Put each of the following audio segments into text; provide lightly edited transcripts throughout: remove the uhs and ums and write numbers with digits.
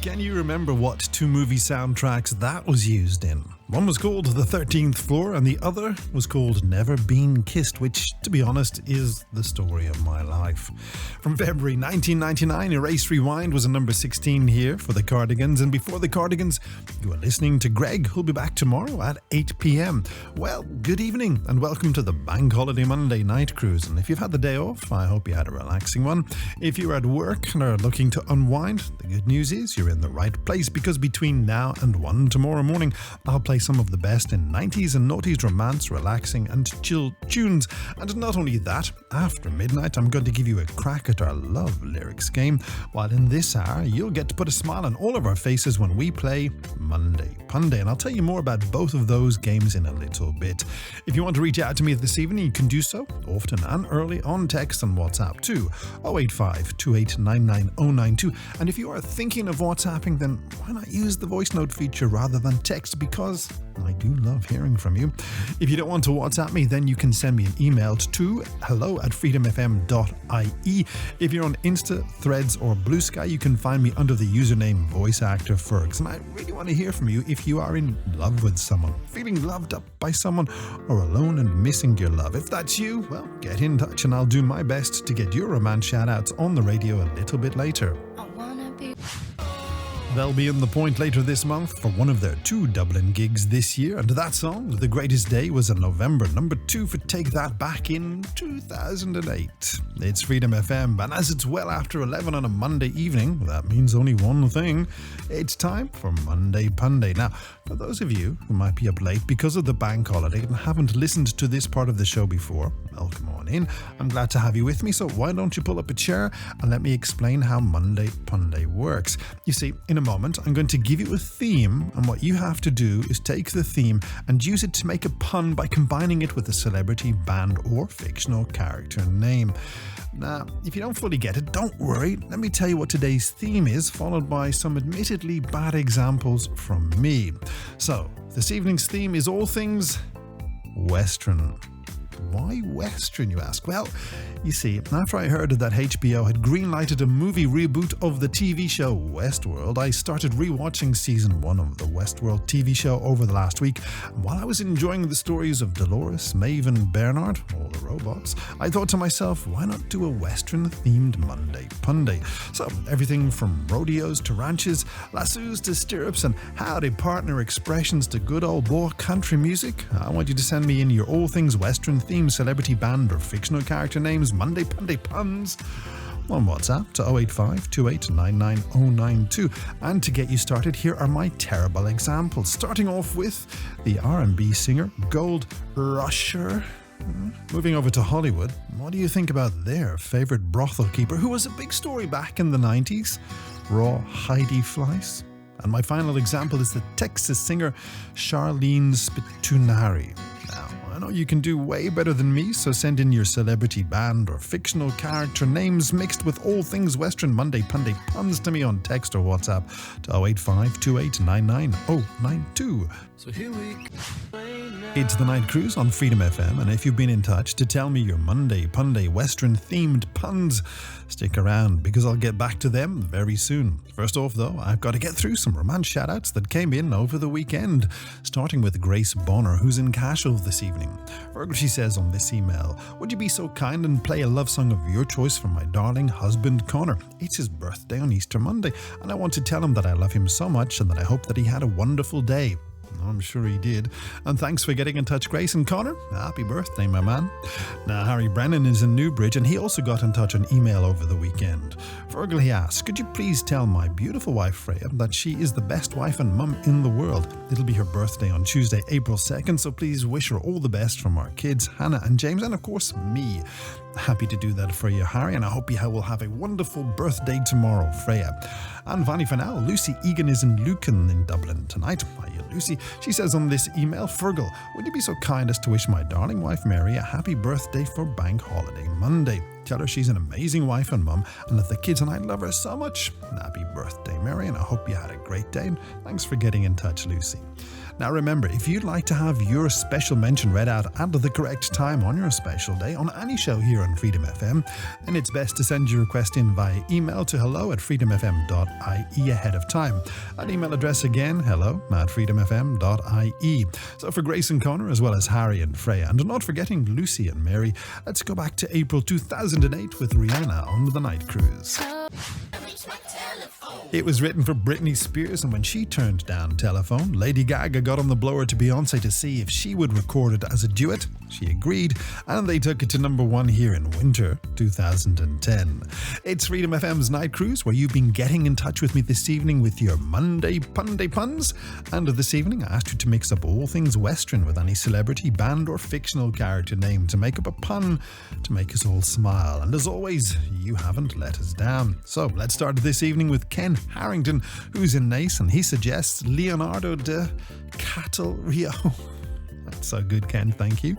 Can you remember what two movie soundtracks that was used in? One was called The 13th Floor and the other was called Never Been Kissed, which, to be honest, is the story of my life. From February 1999, Erase Rewind was a number 16 here for the Cardigans, and before the Cardigans, you are listening to Greg, who'll be back tomorrow at 8 p.m. Well, good evening and welcome to the Bank Holiday Monday Night Cruise. And if you've had the day off, I hope you had a relaxing one. If you're at work and are looking to unwind, the good news is you're in the right place, because between now and 1 tomorrow morning, I'll play some of the best in 90s and noughties romance, relaxing and chill tunes. And not only that, after midnight I'm going to give you a crack at our love lyrics game, while in this hour you'll get to put a smile on all of our faces when we play Monday Punday, and I'll tell you more about both of those games in a little bit. If you want to reach out to me this evening, you can do so often and early on text and WhatsApp too, 085 2899092. And if you are thinking of WhatsApping, then why not use the voice note feature rather than text, because I do love hearing from you. If you don't want to WhatsApp me, then you can send me an email to hello@freedomfm.ie. If you're on Insta, Threads or Blue Sky, you can find me under the username VoiceActorFergs. And I really want to hear from you if you are in love with someone, feeling loved up by someone, or alone and missing your love. If that's you, well, get in touch and I'll do my best to get your romance shout-outs on the radio a little bit later. They'll be in the Point later this month for one of their 2 Dublin gigs this year, and that song, The Greatest Day, was a November number 2 for Take That back in 2008. It's Freedom FM, and as it's well after 11 on a Monday evening, that means only one thing. It's time for Monday Punday. Now, for those of you who might be up late because of the bank holiday and haven't listened to this part of the show before, welcome on in. I'm glad to have you with me, so why don't you pull up a chair and let me explain how Monday Punday works. You see, in a moment, I'm going to give you a theme, and what you have to do is take the theme and use it to make a pun by combining it with a celebrity, band or fictional character name. Now, if you don't fully get it, don't worry. Let me tell you what today's theme is, followed by some admittedly bad examples from me. So, this evening's theme is all things Western. Why Western, you ask? Well, you see, after I heard that HBO had greenlighted a movie reboot of the TV show Westworld, I started rewatching season 1 of the Westworld TV show over the last week. And while I was enjoying the stories of Dolores, Maeve and Bernard, all the robots, I thought to myself, why not do a Western-themed Monday Punday? So, everything from rodeos to ranches, lassos to stirrups, and howdy partner expressions to good old boy country music. I want you to send me in your all things Western theme, celebrity, band or fictional character names, Monday Punday puns, on WhatsApp to 085 2899092. And to get you started, here are my terrible examples, starting off with the R&B singer Gold Rusher. Moving over to Hollywood, what do you think about their favourite brothel keeper, who was a big story back in the 90s? Raw Heidi Fleiss. And my final example is the Texas singer Charlene Spitunari. Now, I know you can do way better than me, so send in your celebrity, band or fictional character names mixed with all things Western Monday Punday puns to me on text or WhatsApp to 085 2899092. So here we go. It's the Night Cruise on Freedom FM, and if you've been in touch to tell me your Monday Punday Western themed puns, stick around because I'll get back to them very soon. First off though, I've got to get through some romance shoutouts that came in over the weekend, starting with Grace Bonner, who's in Cashel this evening. Feargal, she says on this email, would you be so kind and play a love song of your choice for my darling husband Connor? It's his birthday on Easter Monday, and I want to tell him that I love him so much and that I hope that he had a wonderful day. I'm sure he did. And thanks for getting in touch, Grace and Connor. Happy birthday, my man. Now, Harry Brennan is in Newbridge, and he also got in touch on email over the weekend. Feargal, he asks, could you please tell my beautiful wife, Freya, that she is the best wife and mum in the world? It'll be her birthday on Tuesday, April 2nd, so please wish her all the best from our kids, Hannah and James, and of course, me. Happy to do that for you, Harry, and I hope you will have a wonderful birthday tomorrow, Freya. And Vanny for now, Lucy Egan is in Lucan in Dublin tonight. Hiya, Lucy. She says on this email, Feargal, would you be so kind as to wish my darling wife Mary a happy birthday for Bank Holiday Monday? Tell her she's an amazing wife and mum, and that the kids and I love her so much. Happy birthday, Mary, and I hope you had a great day. And thanks for getting in touch, Lucy. Now remember, if you'd like to have your special mention read out at the correct time on your special day on any show here on Freedom FM, then it's best to send your request in via email to hello@freedomfm.ie ahead of time. That email address again, hello@freedomfm.ie. So for Grace and Connor, as well as Harry and Freya, and not forgetting Lucy and Mary, let's go back to April 2008 with Rihanna on The Night Cruise. It was written for Britney Spears, and when she turned down telephone, Lady Gaga got on the blower to Beyonce to see if she would record it as a duet. She agreed, and they took it to number 1 here in winter 2010. It's Freedom FM's Night Cruise, where you've been getting in touch with me this evening with your Monday Punday puns. And this evening, I asked you to mix up all things Western with any celebrity, band, or fictional character name to make up a pun to make us all smile. And as always, you haven't let us down. So let's start this evening with Ken Harrington, who's in Nice, and he suggests Leonardo DiCaprio. That's so good, Ken, thank you.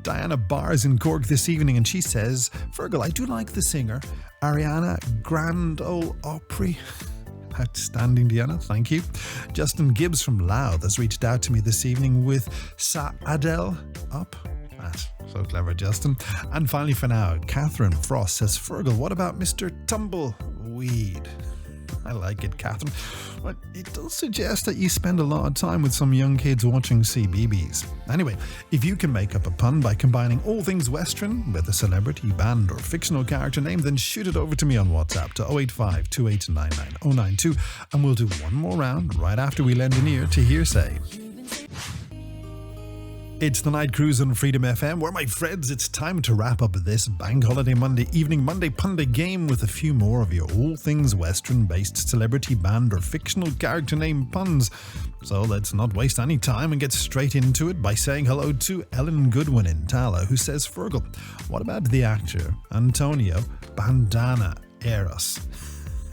Diana Barr's in Cork this evening, and she says, Feargal, I do like the singer Ariana Grand Ole Opry. Outstanding, Diana, thank you. Justin Gibbs from Louth has reached out to me this evening with Sa Adele Up. That's so clever, Justin. And finally for now, Catherine Frost says, Feargal, what about Mr. Tumbleweed? I like it, Catherine. But it does suggest that you spend a lot of time with some young kids watching CBeebies. Anyway, if you can make up a pun by combining all things Western with a celebrity, band, or fictional character name, then shoot it over to me on WhatsApp to 085 2899 092, and we'll do one more round right after we lend an ear to Hearsay. It's the Night Cruise on Freedom FM, where, my friends, it's time to wrap up this Bank Holiday Monday evening Monday Punday game with a few more of your all things Western-based celebrity, band, or fictional character name puns. So let's not waste any time and get straight into it by saying hello to Ellen Goodwin in Tala, who says, Feargal, what about the actor Antonio Banderas?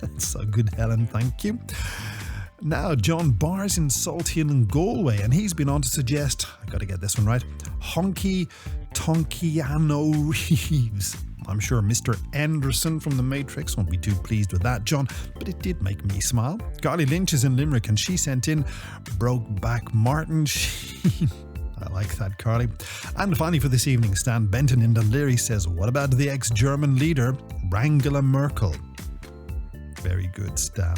That's so good, Helen, thank you. Now, John Barr's in Salt Hill in Galway, and he's been on to suggest, I gotta get this one right, Honky Tonkiano Reeves. I'm sure Mr. Anderson from The Matrix won't be too pleased with that, John, but it did make me smile. Carly Lynch is in Limerick, and she sent in Brokeback Martin Sheen. I like that, Carly. And finally for this evening, Stan Benton in Dunleary says, what about the ex-German leader, Angela Merkel? Very good, Stan.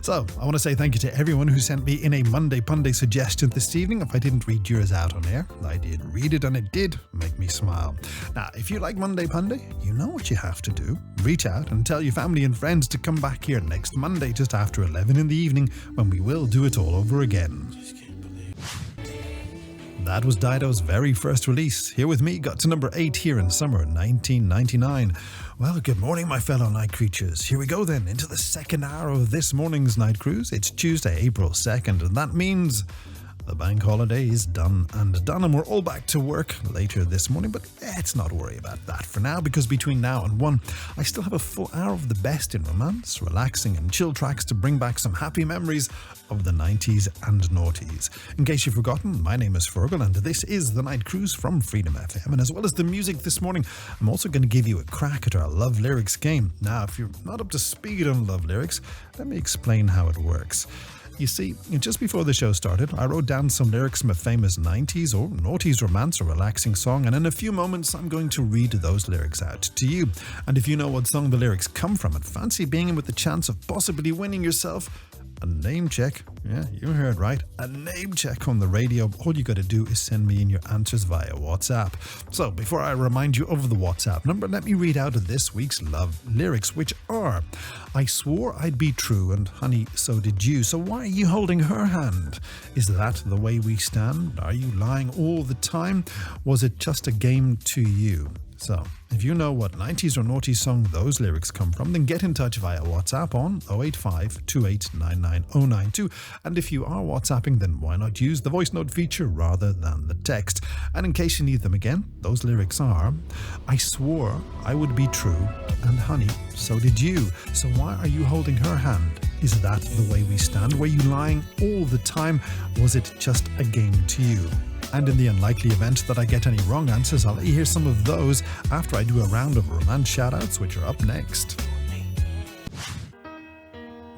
So, I want to say thank you to everyone who sent me in a Monday Punday suggestion this evening. If I didn't read yours out on air, I did read it, and it did make me smile. Now, if you like Monday Punday, you know what you have to do. Reach out and tell your family and friends to come back here next Monday just after 11 in the evening, when we will do it all over again. That was Dido's very first release. Here with me got to number 8 here in summer 1999. Well, good morning, my fellow night creatures. Here we go then, into the second hour of this morning's Night Cruise. It's Tuesday, April 2nd, and that means the bank holiday is done, and we're all back to work later this morning, but let's not worry about that for now, because between now and 1, I still have a full hour of the best in romance, relaxing, and chill tracks to bring back some happy memories of the 90s and noughties. In case you've forgotten, my name is Feargal, and this is the Night Cruise from Freedom FM, and as well as the music this morning, I'm also going to give you a crack at our Love Lyrics game. Now, if you're not up to speed on Love Lyrics, let me explain how it works. You see, just before the show started, I wrote down some lyrics from a famous 90s or noughties romance or relaxing song, and in a few moments I'm going to read those lyrics out to you. And if you know what song the lyrics come from and fancy being in with the chance of possibly winning yourself a name check, yeah, you heard right, a name check on the radio, all you got to do is send me in your answers via WhatsApp. So before I remind you of the WhatsApp number, let me read out this week's love lyrics, which are: I swore I'd be true, and honey, so did you. So why are you holding her hand? Is that the way we stand? Are you lying all the time? Was it just a game to you? So, if you know what 90s or naughty song those lyrics come from, then get in touch via WhatsApp on 085 2899 092. And if you are WhatsApping, then why not use the voice note feature rather than the text? And in case you need them again, those lyrics are: I swore I would be true, and honey, so did you. So why are you holding her hand? Is that the way we stand? Were you lying all the time? Was it just a game to you? And in the unlikely event that I get any wrong answers, I'll let you hear some of those after I do a round of romance shoutouts, which are up next.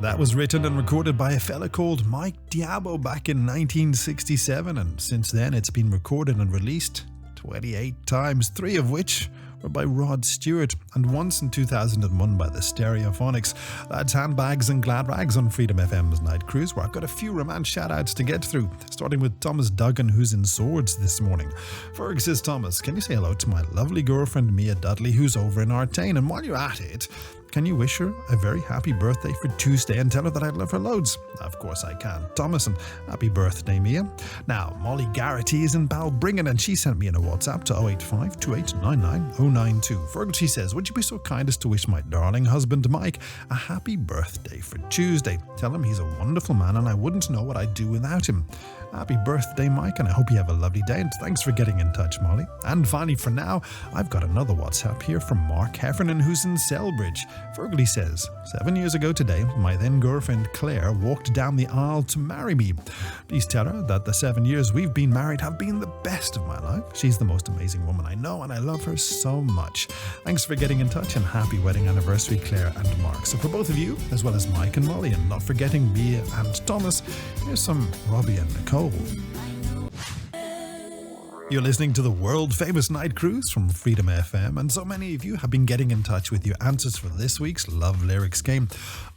That was written and recorded by a fella called Mike Diabo back in 1967, and since then it's been recorded and released 28 times, 3 of which were by Rod Stewart, and once in 2001 by the Stereophonics. That's Handbags and Glad Rags on Freedom FM's Night Cruise, where I've got a few romance shout-outs to get through, starting with Thomas Duggan, who's in Swords this morning. Ferg says, Thomas, can you say hello to my lovely girlfriend Mia Dudley, who's over in Artane? And while you're at it, can you wish her a very happy birthday for Tuesday and tell her that I love her loads? Of course I can, Thomas, and happy birthday, Mia. Now, Molly Garrity is in Balbringen, and she sent me in a WhatsApp to 085 2899 092. Fergie says, would you be so kind as to wish my darling husband Mike a happy birthday for Tuesday? Tell him he's a wonderful man and I wouldn't know what I'd do without him. Happy birthday, Mike, and I hope you have a lovely day, and thanks for getting in touch, Molly. And finally, for now, I've got another WhatsApp here from Mark Heffernan, who's in Selbridge. Fergie says, 7 years ago today, my then girlfriend Claire walked down the aisle to marry me. Please tell her that the 7 years we've been married have been the best of my life. She's the most amazing woman I know, and I love her so much. Thanks for getting in touch, and happy wedding anniversary, Claire and Mark. So for both of you, as well as Mike and Molly, and not forgetting Mia and Thomas, here's some Robbie and Nicole. You're listening to the world-famous Night Cruise from Freedom FM, and so many of you have been getting in touch with your answers for this week's Love Lyrics game.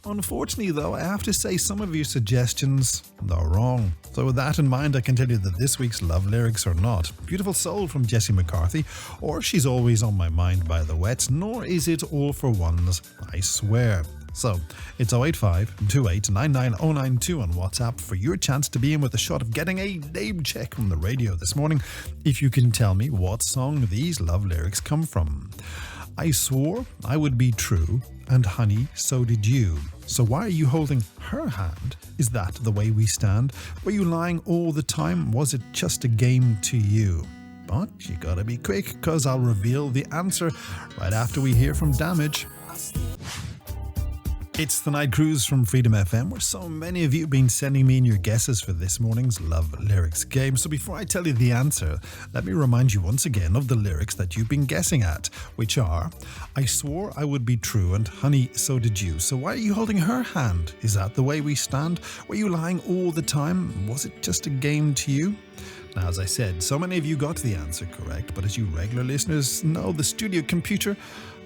Unfortunately, though, I have to say some of your suggestions are wrong. So with that in mind, I can tell you that this week's Love Lyrics are not Beautiful Soul from Jesse McCarthy, or She's Always on My Mind by The Wets, nor is it All for One's I Swear. So, it's 085 2899 092 on WhatsApp for your chance to be in with a shot of getting a name check from the radio this morning, if you can tell me what song these love lyrics come from. I swore I would be true, and honey, so did you. So why are you holding her hand? Is that the way we stand? Were you lying all the time? Was it just a game to you? But you gotta be quick, cause I'll reveal the answer right after we hear from Damage. It's the Night Cruise from Freedom FM, where so many of you have been sending me in your guesses for this morning's Love Lyrics game. So before I tell you the answer, let me remind you once again of the lyrics that you've been guessing at, which are, I swore I would be true, and honey, so did you. So why are you holding her hand? Is that the way we stand? Were you lying all the time? Was it just a game to you? Now, as I said, so many of you got the answer correct, but as you regular listeners know, the studio computer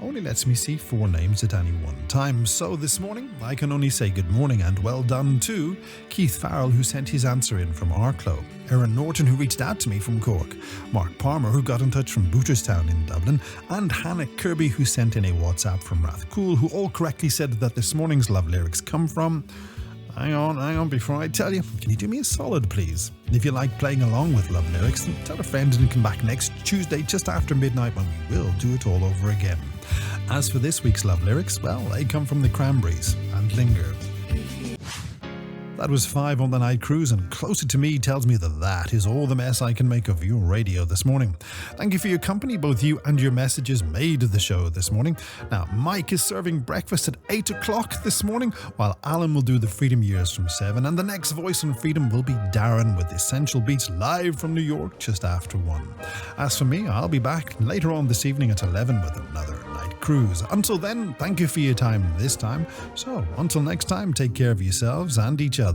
only lets me see 4 names at any one time. So this morning, I can only say good morning and well done to Keith Farrell, who sent his answer in from Arklow, Erin Norton, who reached out to me from Cork, Mark Palmer, who got in touch from Booterstown in Dublin, and Hannah Kirby, who sent in a WhatsApp from Rathcoole, who all correctly said that this morning's love lyrics come from... Hang on, before I tell you, can you do me a solid, please? And if you like playing along with love lyrics, then tell a friend and come back next Tuesday just after midnight when we will do it all over again. As for this week's love lyrics, well, they come from the Cranberries and Linger. That was 5 on the Night Cruise, and Closer to Me tells me that is all the mess I can make of your radio this morning. Thank you for your company, both you and your messages made the show this morning. Now, Mike is serving breakfast at 8 o'clock this morning, while Alan will do the Freedom Years from 7, and the next voice on Freedom will be Darren with Essential Beats live from New York just after 1. As for me, I'll be back later on this evening at 11 with another Night Cruise. Until then, thank you for your time this time. So, until next time, take care of yourselves and each other.